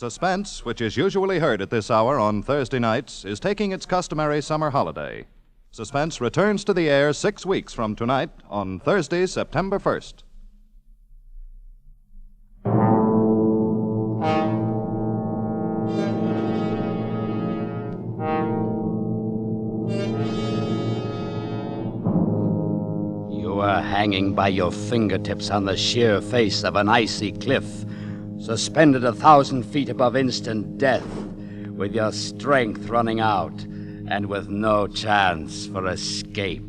Suspense, which is usually heard at this hour on Thursday nights, is taking its customary summer holiday. Suspense returns to the air 6 weeks from tonight on Thursday, September 1st. You are hanging by your fingertips on the sheer face of an icy cliff, suspended 1,000 feet above instant death, with your strength running out, and with no chance for escape.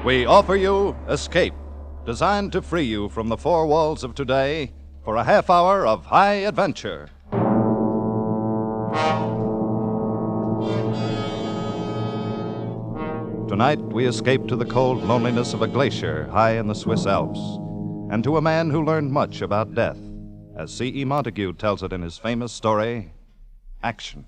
We offer you Escape, designed to free you from the four walls of today for a half hour of high adventure. Tonight, we escape to the cold loneliness of a glacier high in the Swiss Alps, and to a man who learned much about death, as C.E. Montague tells it in his famous story, Action.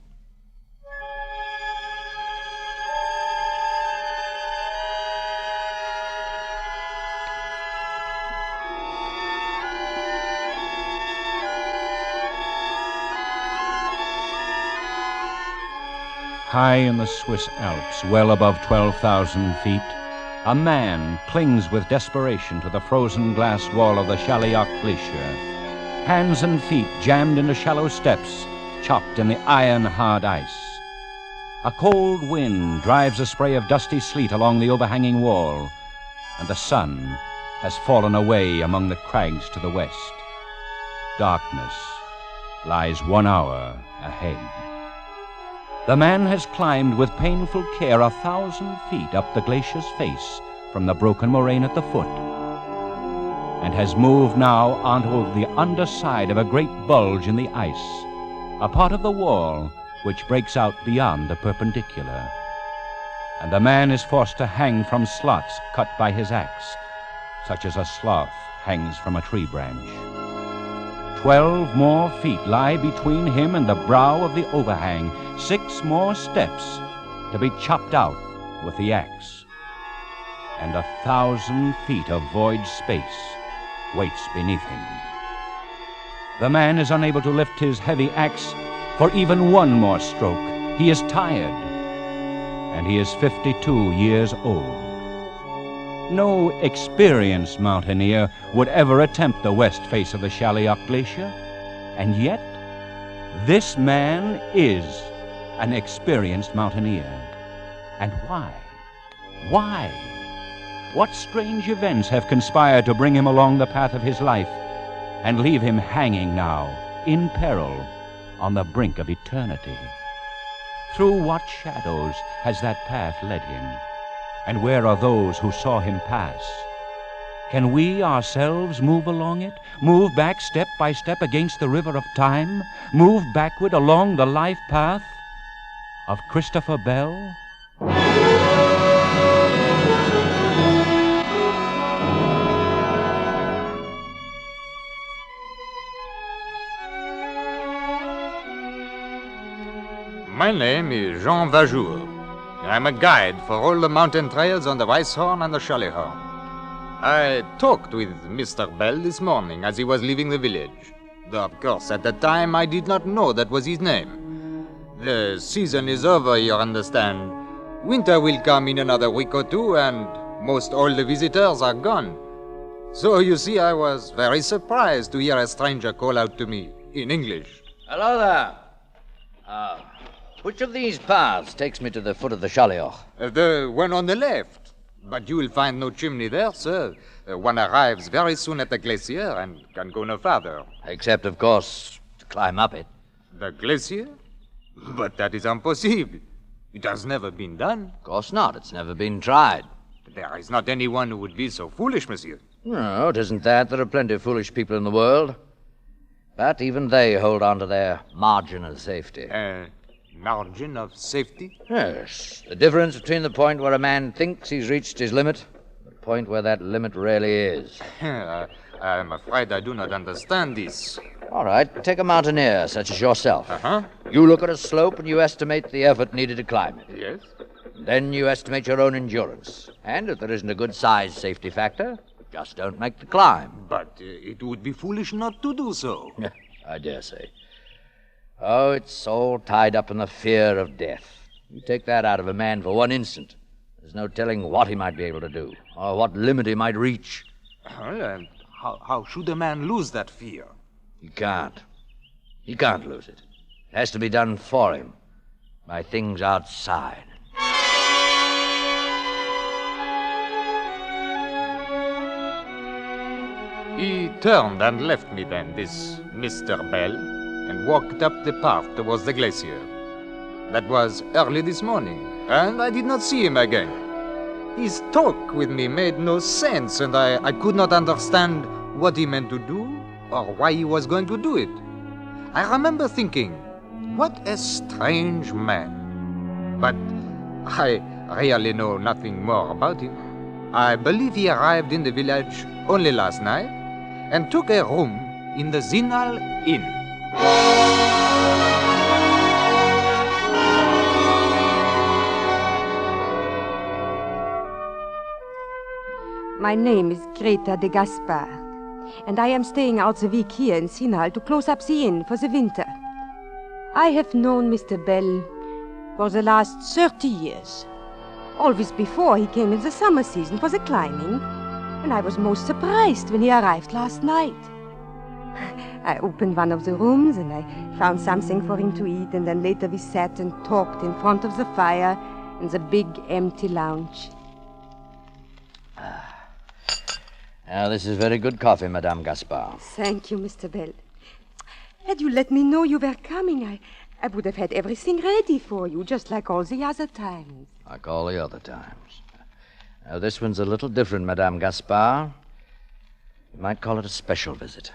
High in the Swiss Alps, well above 12,000 feet, a man clings with desperation to the frozen glass wall of the Chaliot Glacier. Hands and feet jammed into shallow steps, chopped in the iron-hard ice. A cold wind drives a spray of dusty sleet along the overhanging wall, and the sun has fallen away among the crags to the west. Darkness lies 1 hour ahead. The man has climbed with painful care 1,000 feet up the glacier's face from the broken moraine at the foot, and has moved now onto the underside of a great bulge in the ice, a part of the wall which breaks out beyond the perpendicular. And the man is forced to hang from slots cut by his axe, such as a sloth hangs from a tree branch. 12 more feet lie between him and the brow of the overhang, 6 more steps to be chopped out with the axe. And 1,000 feet of void space waits beneath him. The man is unable to lift his heavy axe for even one more stroke. He is tired, and he is 52 years old. No experienced mountaineer would ever attempt the west face of the Chaliot Glacier, and yet this man is an experienced mountaineer. And why? Why? What strange events have conspired to bring him along the path of his life and leave him hanging now, in peril, on the brink of eternity? Through what shadows has that path led him? And where are those who saw him pass? Can we ourselves move along it? Move back step by step against the river of time? Move backward along the life path of Christopher Bell? My name is Jean Vajour. I'm a guide for all the mountain trails on the Weisshorn and the Schalihorn. I talked with Mr. Bell this morning as he was leaving the village. Though, of course, at the time I did not know that was his name. The season is over, you understand. Winter will come in another week or two, and most all the visitors are gone. So, you see, I was very surprised to hear a stranger call out to me in English. Hello there. Which of these paths takes me to the foot of the Chaliot? The one on the left. But you will find no chimney there, sir. One arrives very soon at the glacier and can go no farther. Except, of course, to climb up it. The glacier? But that is impossible. It has never been done. Of course not. It's never been tried. There is not anyone who would be so foolish, monsieur. No, it isn't that. There are plenty of foolish people in the world. But even they hold on to their margin of safety. Margin of safety? Yes. The difference between the point where a man thinks he's reached his limit and the point where that limit really is. I'm afraid I do not understand this. All right. Take a mountaineer such as yourself. Uh-huh. You look at a slope and you estimate the effort needed to climb it. Yes. Then you estimate your own endurance. And if there isn't a good size safety factor, just don't make the climb. But it would be foolish not to do so. I dare say. Oh, it's all tied up in the fear of death. You take that out of a man for one instant, there's no telling what he might be able to do, or what limit he might reach. Well, and how should a man lose that fear? He can't. He can't lose it. It has to be done for him, by things outside. He turned and left me then, this Mr. Bell, and walked up the path towards the glacier. That was early this morning, and I did not see him again. His talk with me made no sense, and I could not understand what he meant to do or why he was going to do it. I remember thinking, what a strange man. But I really know nothing more about him. I believe he arrived in the village only last night and took a room in the Zinal Inn. My name is Greta de Gaspard, and I am staying out the week here in Zinal to close up the inn for the winter. I have known Mr. Bell for the last 30 years. Always before he came in the summer season for the climbing, and I was most surprised when he arrived last night. I opened one of the rooms and I found something for him to eat, and then later we sat and talked in front of the fire in the big empty lounge. Now, this is very good coffee, Madame Gaspard. Thank you, Mr. Bell. Had you let me know you were coming, I would have had everything ready for you, just like all the other times. Like all the other times. Now, this one's a little different, Madame Gaspard. You might call it a special visit.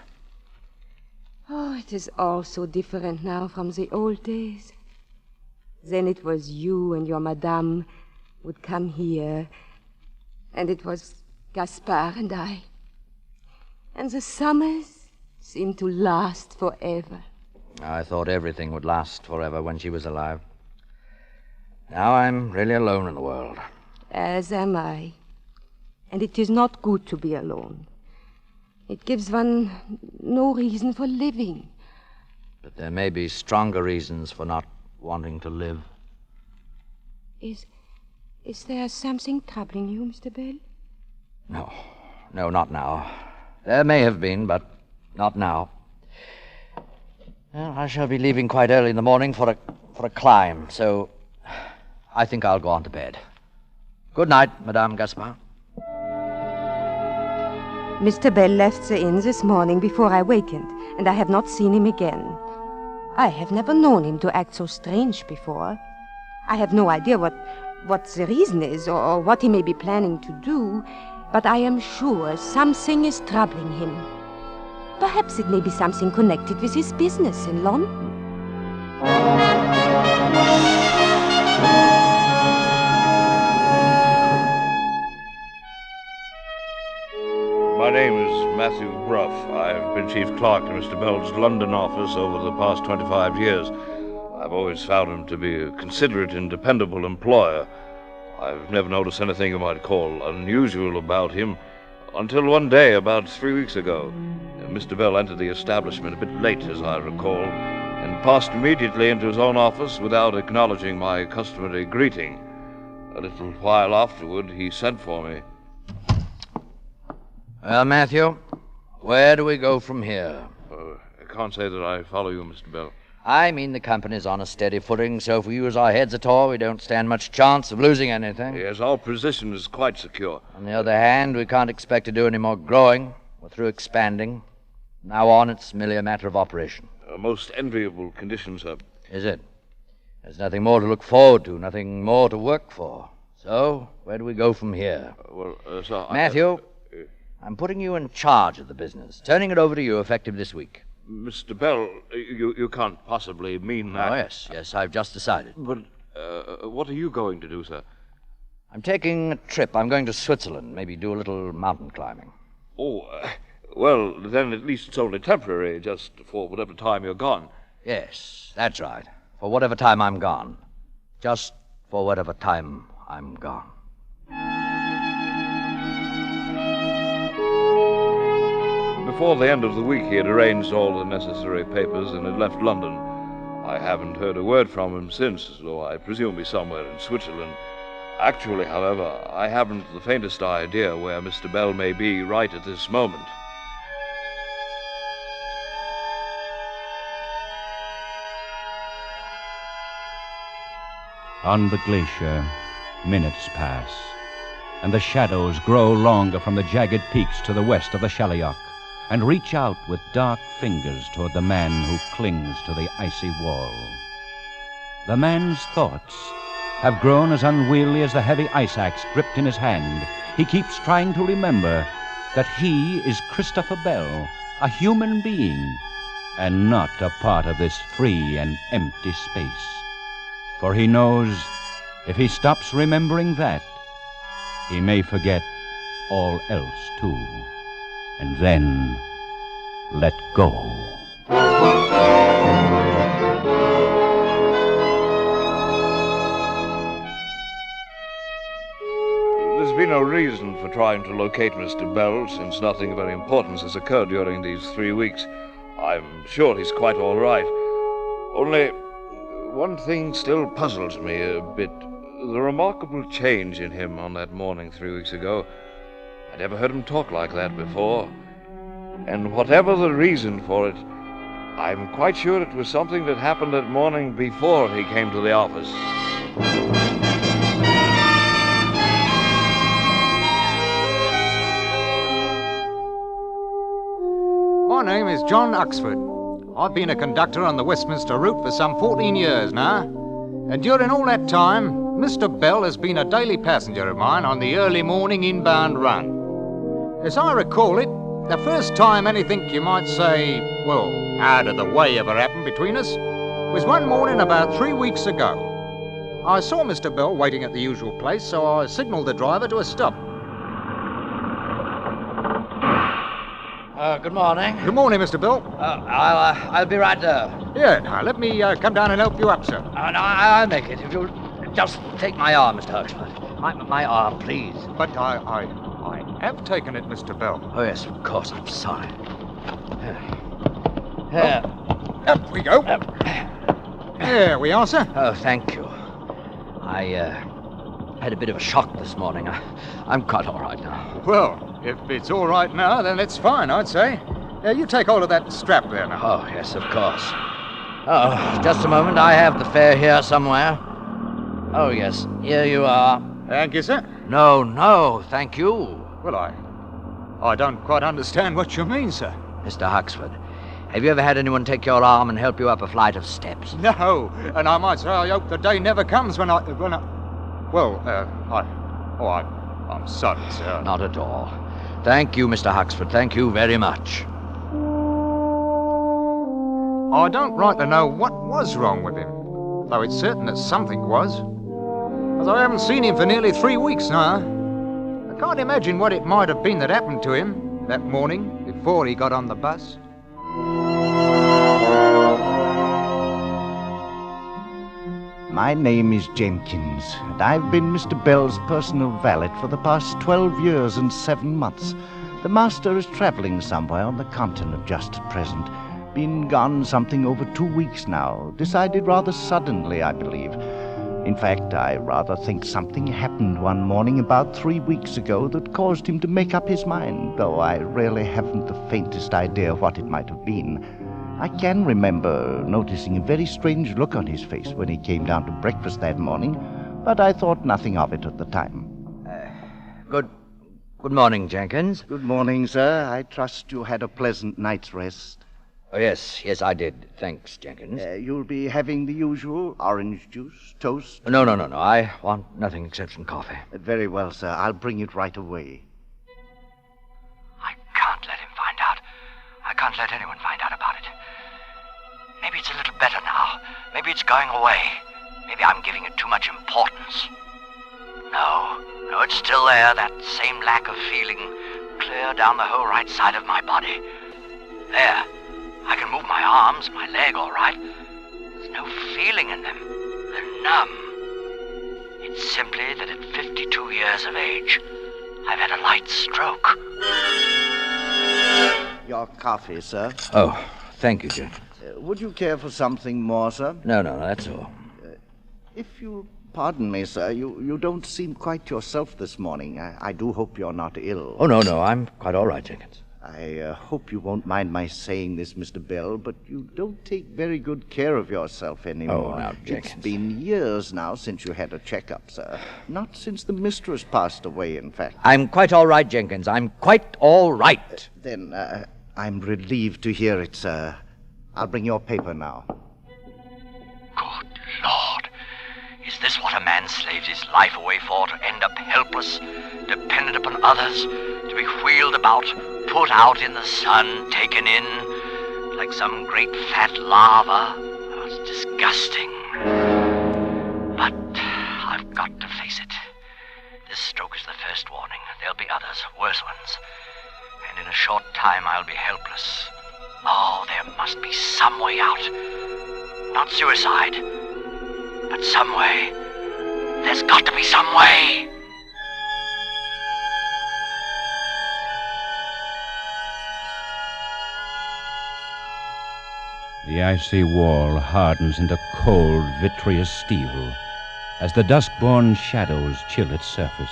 Oh, it is all so different now from the old days. Then it was you and your madame would come here, and it was Gaspard and I. And the summers seemed to last forever. I thought everything would last forever when she was alive. Now I'm really alone in the world. As am I. And it is not good to be alone. It gives one no reason for living. But there may be stronger reasons for not wanting to live. Is there something troubling you, Mr. Bell? No, not now. There may have been, but not now. Well, I shall be leaving quite early in the morning for a climb, so I think I'll go on to bed. Good night, Madame Gaspard. Mr. Bell left the inn this morning before I wakened, and I have not seen him again. I have never known him to act so strange before. I have no idea what the reason is or what he may be planning to do, but I am sure something is troubling him. Perhaps it may be something connected with his business in London. My name is Matthew Bruff. I've been chief clerk to Mr. Bell's London office over the past 25 years. I've always found him to be a considerate and dependable employer. I've never noticed anything you might call unusual about him until one day, about 3 weeks ago. Mr. Bell entered the establishment a bit late, as I recall, and passed immediately into his own office without acknowledging my customary greeting. A little while afterward, he sent for me. Well, Matthew, where do we go from here? I can't say that I follow you, Mr. Bell. I mean the company's on a steady footing, so if we use our heads at all, we don't stand much chance of losing anything. Yes, our position is quite secure. On the other hand, we can't expect to do any more growing. We're through expanding. Now on, it's merely a matter of operation. Most enviable conditions, sir. Is it? There's nothing more to look forward to, nothing more to work for. So, where do we go from here? Sir, Matthew, I'm putting you in charge of the business, turning it over to you effective this week. Mr. Bell, you can't possibly mean that. Oh, yes, I've just decided. But what are you going to do, sir? I'm taking a trip. I'm going to Switzerland, maybe do a little mountain climbing. Oh, well, then at least it's only temporary, just for whatever time you're gone. Yes, that's right. For whatever time I'm gone. Just for whatever time I'm gone. Before the end of the week, he had arranged all the necessary papers and had left London. I haven't heard a word from him since, though I presume he's somewhere in Switzerland. Actually, however, I haven't the faintest idea where Mr. Bell may be right at this moment. On the glacier, minutes pass, and the shadows grow longer from the jagged peaks to the west of the Shalioc, and reach out with dark fingers toward the man who clings to the icy wall. The man's thoughts have grown as unwieldy as the heavy ice axe gripped in his hand. He keeps trying to remember that he is Christopher Bell, a human being, and not a part of this free and empty space. For he knows if he stops remembering that, he may forget all else too, and then let go. There's been no reason for trying to locate Mr. Bell, since nothing of any importance has occurred during these 3 weeks. I'm sure he's quite all right. Only one thing still puzzles me a bit. The remarkable change in him on that morning 3 weeks ago. I never heard him talk like that before. And whatever the reason for it, I'm quite sure it was something that happened that morning before he came to the office. My name is John Oxford. I've been a conductor on the Westminster route for some 14 years now. And during all that time, Mr. Bell has been a daily passenger of mine on the early morning inbound run. As I recall it, the first time anything you might say, well, out of the way ever happened between us was one morning about 3 weeks ago. I saw Mr. Bell waiting at the usual place, so I signalled the driver to a stop. Good morning. Good morning, Mr. Bell. I'll be right there. Yeah, now let me come down and help you up, sir. No, I'll make it. If you'll just take my arm, Mr. Oxford. My arm, please. But I have taken it, Mr. Bell. Oh, yes, of course. I'm sorry. Here. Up we go. There we are, sir. Oh, thank you. I had a bit of a shock this morning. I'm quite all right now. Well, if it's all right now, then it's fine, I'd say. You take hold of that strap there now. Oh, yes, of course. Oh, just a moment. I have the fare here somewhere. Oh, yes. Here you are. Thank you, sir. No, thank you. Well, I don't quite understand what you mean, sir. Mr. Huxford, have you ever had anyone take your arm and help you up a flight of steps? No, and I might say I hope the day never comes when I'm sorry, sir. Not at all. Thank you, Mr. Huxford. Thank you very much. I don't rightly know what was wrong with him, though it's certain that something was. As I haven't seen him for nearly 3 weeks now. I can't imagine what it might have been that happened to him that morning before he got on the bus. My name is Jenkins, and I've been Mr. Bell's personal valet for the past 12 years and 7 months. The master is traveling somewhere on the continent just at present. Been gone something over 2 weeks now. Decided rather suddenly, I believe. In fact, I rather think something happened one morning about 3 weeks ago that caused him to make up his mind, though I really haven't the faintest idea what it might have been. I can remember noticing a very strange look on his face when he came down to breakfast that morning, but I thought nothing of it at the time. Good morning, Jenkins. Good morning, sir. I trust you had a pleasant night's rest. Oh, yes, I did. Thanks, Jenkins. You'll be having the usual orange juice, toast? No. I want nothing except some coffee. Very well, sir. I'll bring it right away. I can't let him find out. I can't let anyone find out about it. Maybe it's a little better now. Maybe it's going away. Maybe I'm giving it too much importance. No, it's still there, that same lack of feeling, clear down the whole right side of my body. There. I can move my arms, my leg, all right. There's no feeling in them. They're numb. It's simply that at 52 years of age, I've had a light stroke. Your coffee, sir. Oh, thank you, Jenkins. Would you care for something more, sir? No, that's all. If you pardon me, sir, you don't seem quite yourself this morning. I do hope you're not ill. Oh, no, I'm quite all right, Jenkins. I hope you won't mind my saying this, Mr. Bell, but you don't take very good care of yourself anymore. Oh, now, Jenkins. It's been years now since you had a checkup, sir. Not since the mistress passed away, in fact. I'm quite all right, Jenkins. I'm quite all right. Then I'm relieved to hear it, sir. I'll bring your paper now. Good Lord. Is this what a man slaves his life away for, to end up helpless, dependent upon others, to be wheeled about, put out in the sun, taken in, like some great fat lava? Oh, it's disgusting. But I've got to face it. This stroke is the first warning. There'll be others, worse ones. And in a short time, I'll be helpless. Oh, there must be some way out. Not suicide, but some way. There's got to be some way. The icy wall hardens into cold, vitreous steel as the dusk-born shadows chill its surface.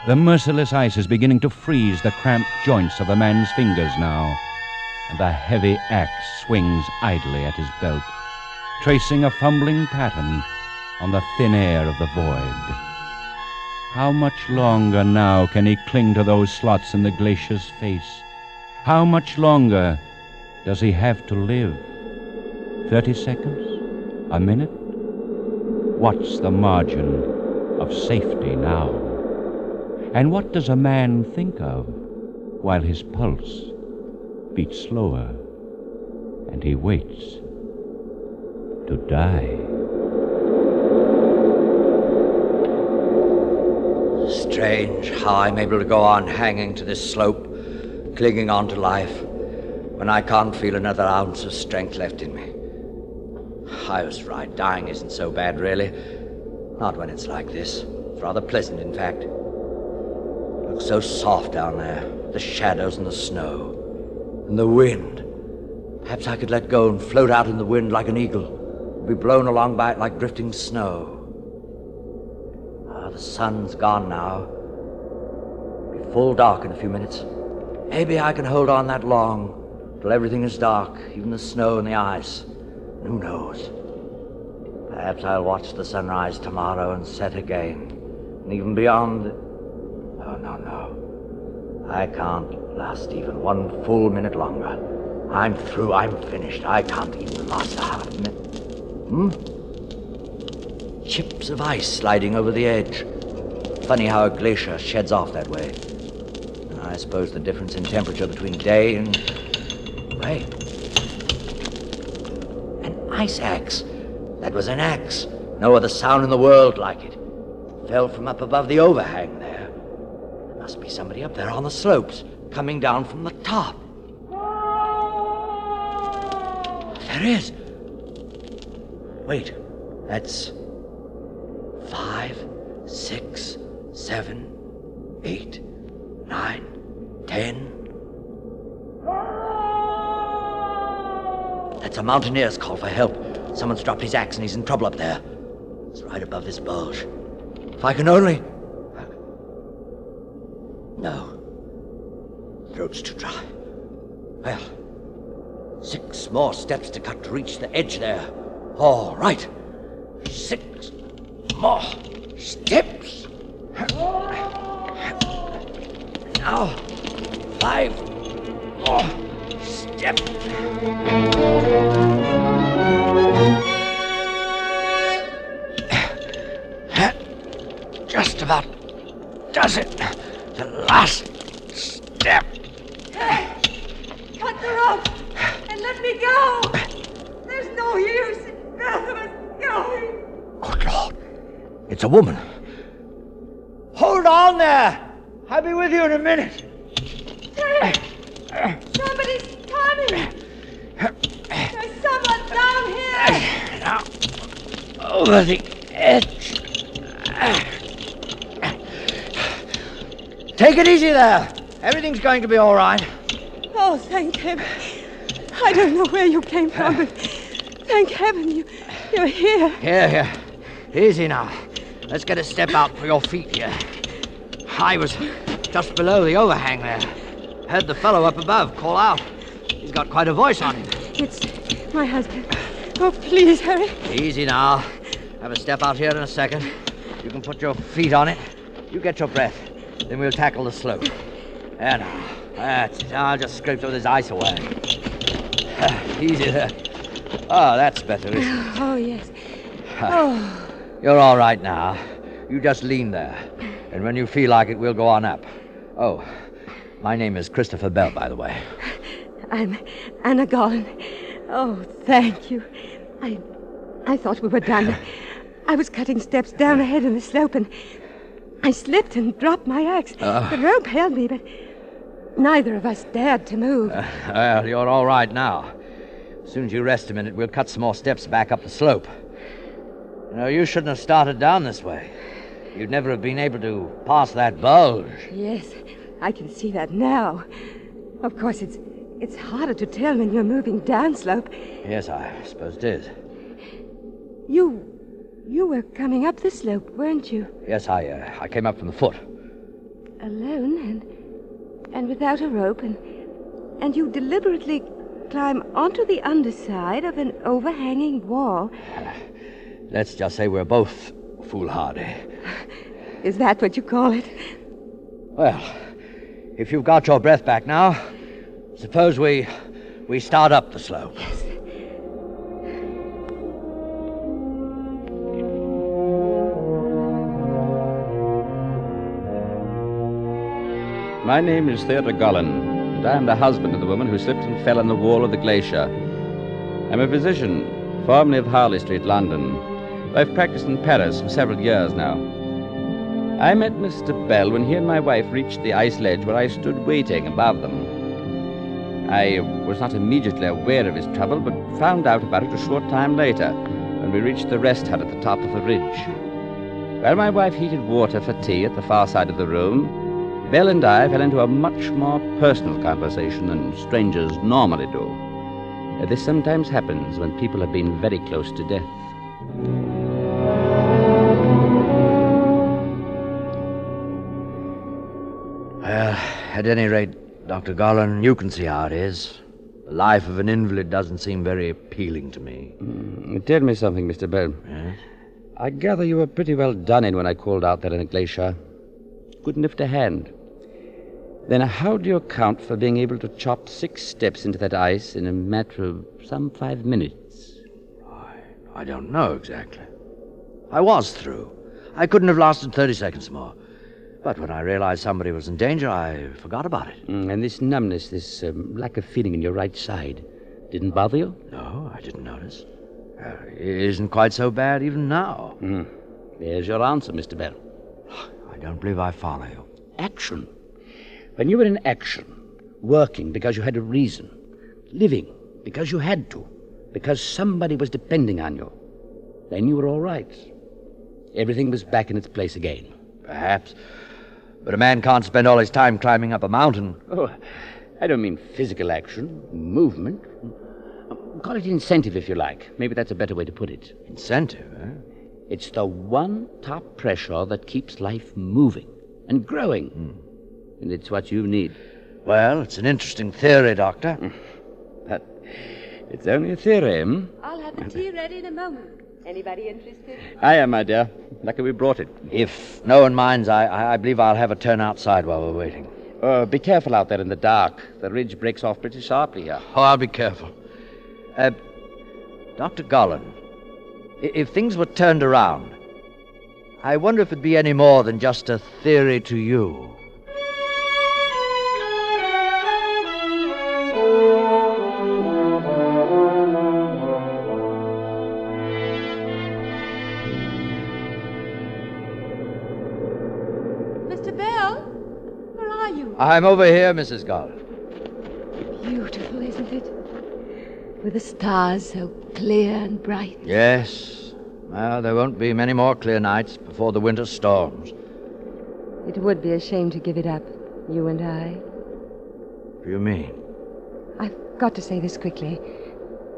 The merciless ice is beginning to freeze the cramped joints of the man's fingers now, and the heavy axe swings idly at his belt, tracing a fumbling pattern on the thin air of the void. How much longer now can he cling to those slots in the glacier's face? How much longer does he have to live? 30 seconds? A minute? What's the margin of safety now? And what does a man think of while his pulse beats slower and he waits to die? Strange how I'm able to go on hanging to this slope, clinging on to life, when I can't feel another ounce of strength left in me. I was right, dying isn't so bad, really. Not when it's like this. It's rather pleasant, in fact. It looks so soft down there, the shadows and the snow, and the wind. Perhaps I could let go and float out in the wind like an eagle, be blown along by it like drifting snow. The sun's gone now. It'll be full dark in a few minutes. Maybe I can hold on that long, till everything is dark, even the snow and the ice. And who knows? Perhaps I'll watch the sunrise tomorrow and set again. And even beyond... Oh, no. I can't last even one full minute longer. I'm through. I'm finished. I can't even last a half minute. Chips of ice sliding over the edge. Funny how a glacier sheds off that way. I suppose the difference in temperature between day and... Wait. An ice axe. That was an axe. No other sound in the world like it. Fell from up above the overhang there. There must be somebody up there on the slopes, coming down from the top. There is. Wait, that's 5, 6, 7, 8, 9, 10. That's a mountaineer's call for help. Someone's dropped his axe and he's in trouble up there. It's right above this bulge. If I can only... No. Throat's too dry. Well, 6 more steps to cut to reach the edge there. All right. 6 more steps. Now, 5 more steps. Just about does it. The last step. Hey, cut the rope and let me go. There's no use in both of us going. Good Lord. It's a woman. Hold on there. I'll be with you in a minute. Hey, somebody's coming. There's someone down here. Now, over the edge. Take it easy there. Everything's going to be all right. Oh, thank heaven. I don't know where you came from, but thank heaven you're here. Here. Easy now. Let's get a step out for your feet here. I was just below the overhang there. Heard the fellow up above call out. He's got quite a voice on him. It's my husband. Oh, please, hurry. Easy now. Have a step out here in a second. You can put your feet on it. You get your breath. Then we'll tackle the slope. There now. That's it. I'll just scrape some of this ice away. Easy there. Oh, that's better, isn't it? Oh, yes. Oh. You're all right now. You just lean there. And when you feel like it, we'll go on up. Oh, my name is Christopher Bell, by the way. I'm Anna Gollan. Oh, thank you. I thought we were done. I was cutting steps down ahead in the slope, and I slipped and dropped my axe. The rope held me, but neither of us dared to move. Well, you're all right now. As soon as you rest a minute, we'll cut some more steps back up the slope. You shouldn't have started down this way. You'd never have been able to pass that bulge. Yes, I can see that now. Of course, it's harder to tell when you're moving downslope. Yes, I suppose it is. You were coming up the slope, weren't you? Yes, I came up from the foot. Alone and without a rope, and you deliberately climb onto the underside of an overhanging wall. Let's just say we're both foolhardy. Is that what you call it? Well, if you've got your breath back now, suppose we start up the slope. Yes. My name is Theodore Gollan, and I am the husband of the woman who slipped and fell on the wall of the glacier. I'm a physician, formerly of Harley Street, London. I've practiced in Paris for several years now. I met Mr. Bell when he and my wife reached the ice ledge where I stood waiting above them. I was not immediately aware of his trouble, but found out about it a short time later, when we reached the rest hut at the top of the ridge. While my wife heated water for tea at the far side of the room, Bell and I fell into a much more personal conversation than strangers normally do. This sometimes happens when people have been very close to death. Well, at any rate, Dr. Gollan, you can see how it is. The life of an invalid doesn't seem very appealing to me. Tell me something, Mr. Bell. Yes? I gather you were pretty well done in when I called out there in the glacier. Couldn't lift a hand. Then how do you account for being able to chop 6 steps into that ice in a matter of some 5 minutes? I don't know exactly. I was through. I couldn't have lasted 30 seconds more. But when I realized somebody was in danger, I forgot about it. And this numbness, this lack of feeling in your right side, didn't bother you? No, I didn't notice. It isn't quite so bad even now. There's your answer, Mr. Bell. I don't believe I follow you. Action. When you were in action, working because you had a reason, living because you had to, because somebody was depending on you, then you were all right. Everything was back in its place again. Perhaps. But a man can't spend all his time climbing up a mountain. Oh, I don't mean physical action, movement. Call it incentive if you like. Maybe that's a better way to put it. Incentive, eh? It's the one top pressure that keeps life moving and growing. And it's what you need. Well, it's an interesting theory, Doctor. But it's only a theory, I'll have the tea ready in a moment. Anybody interested? I am, my dear. Lucky we brought it. If no one minds, I believe I'll have a turn outside while we're waiting. Be careful out there in the dark. The ridge breaks off pretty sharply here. Oh, I'll be careful. Dr. Gollan, if things were turned around, I wonder if it'd be any more than just a theory to you. Mr. Bell, where are you? I'm over here, Mrs. Gollan. Beautiful, isn't it? With the stars so clear and bright. Yes, Well, there won't be many more clear nights before the winter storms. It would be a shame to give it up, you and I. What do you mean? I've got to say this quickly.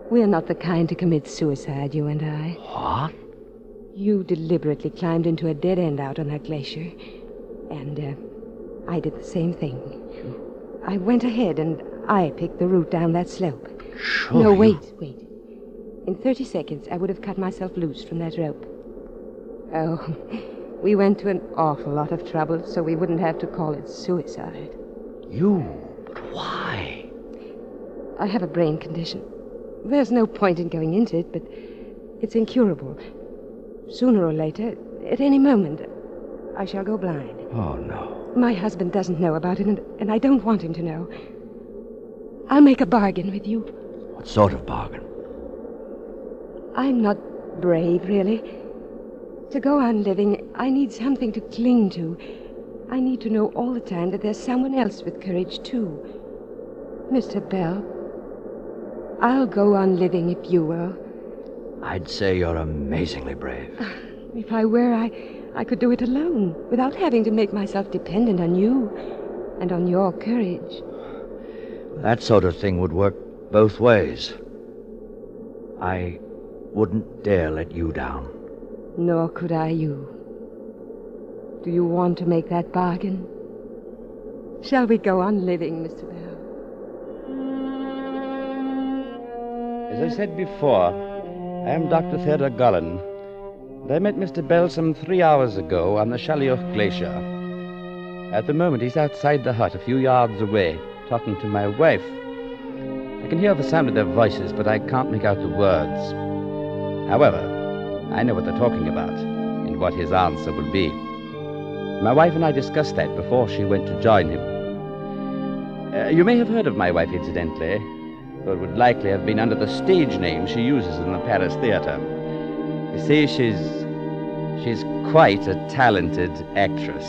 We're not the kind to commit suicide, you and I. What? You deliberately climbed into a dead end out on that glacier. And, I did the same thing. I went ahead and I picked the route down that slope. Sure. No, wait. In 30 seconds, I would have cut myself loose from that rope. Oh, we went to an awful lot of trouble so we wouldn't have to call it suicide. But why? I have a brain condition. There's no point in going into it, but it's incurable. Sooner or later, at any moment, I shall go blind. Oh, no. My husband doesn't know about it, and I don't want him to know. I'll make a bargain with you. What sort of bargain? I'm not brave, really. To go on living, I need something to cling to. I need to know all the time that there's someone else with courage, too. Mr. Bell, I'll go on living if you will. I'd say you're amazingly brave. If I were, I could do it alone, without having to make myself dependent on you and on your courage. That sort of thing would work both ways. I wouldn't dare let you down. Nor could I you. Do you want to make that bargain? Shall we go on living, Mr. Bell? As I said before, I am Dr. Theodore Gullen. And I met Mr. Bell some 3 hours ago on the Shalioch Glacier. At the moment, he's outside the hut a few yards away, talking to my wife. I can hear the sound of their voices, but I can't make out the words. However, I know what they're talking about and what his answer will be. My wife and I discussed that before she went to join him. You may have heard of my wife, incidentally, though it would likely have been under the stage name she uses in the Paris theater. You see, she's quite a talented actress.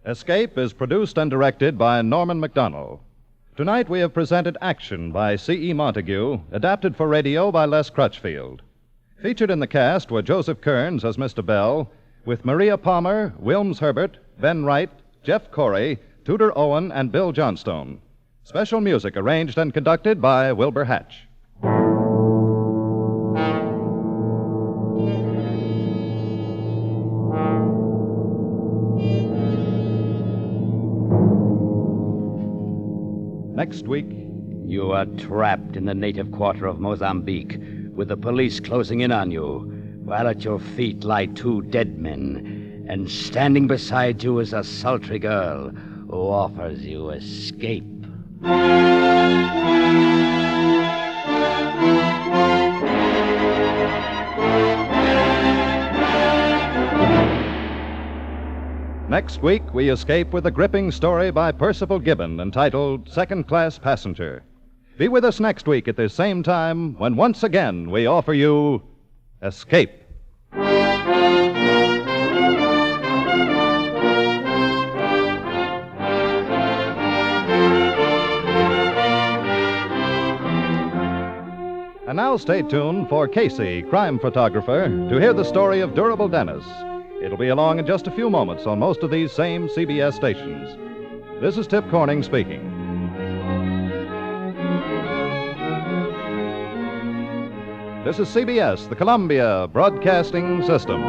Escape is produced and directed by Norman MacDonald. Tonight we have presented Action by C.E. Montague, adapted for radio by Les Crutchfield. Featured in the cast were Joseph Kearns as Mr. Bell, with Maria Palmer, Wilms Herbert, Ben Wright, Jeff Corey, Tudor Owen, and Bill Johnstone. Special music arranged and conducted by Wilbur Hatch. Next week, You are trapped in the native quarter of Mozambique, with the police closing in on you, while at your feet lie 2 dead men, and standing beside you is a sultry girl who offers you escape. Next week, we escape with a gripping story by Percival Gibbon entitled Second Class Passenger. Be with us next week at this same time when once again we offer you Escape. And now stay tuned for Casey, crime photographer, to hear the story of Durable Dennis. It'll be along in just a few moments on most of these same CBS stations. This is Tip Corning speaking. This is CBS, the Columbia Broadcasting System.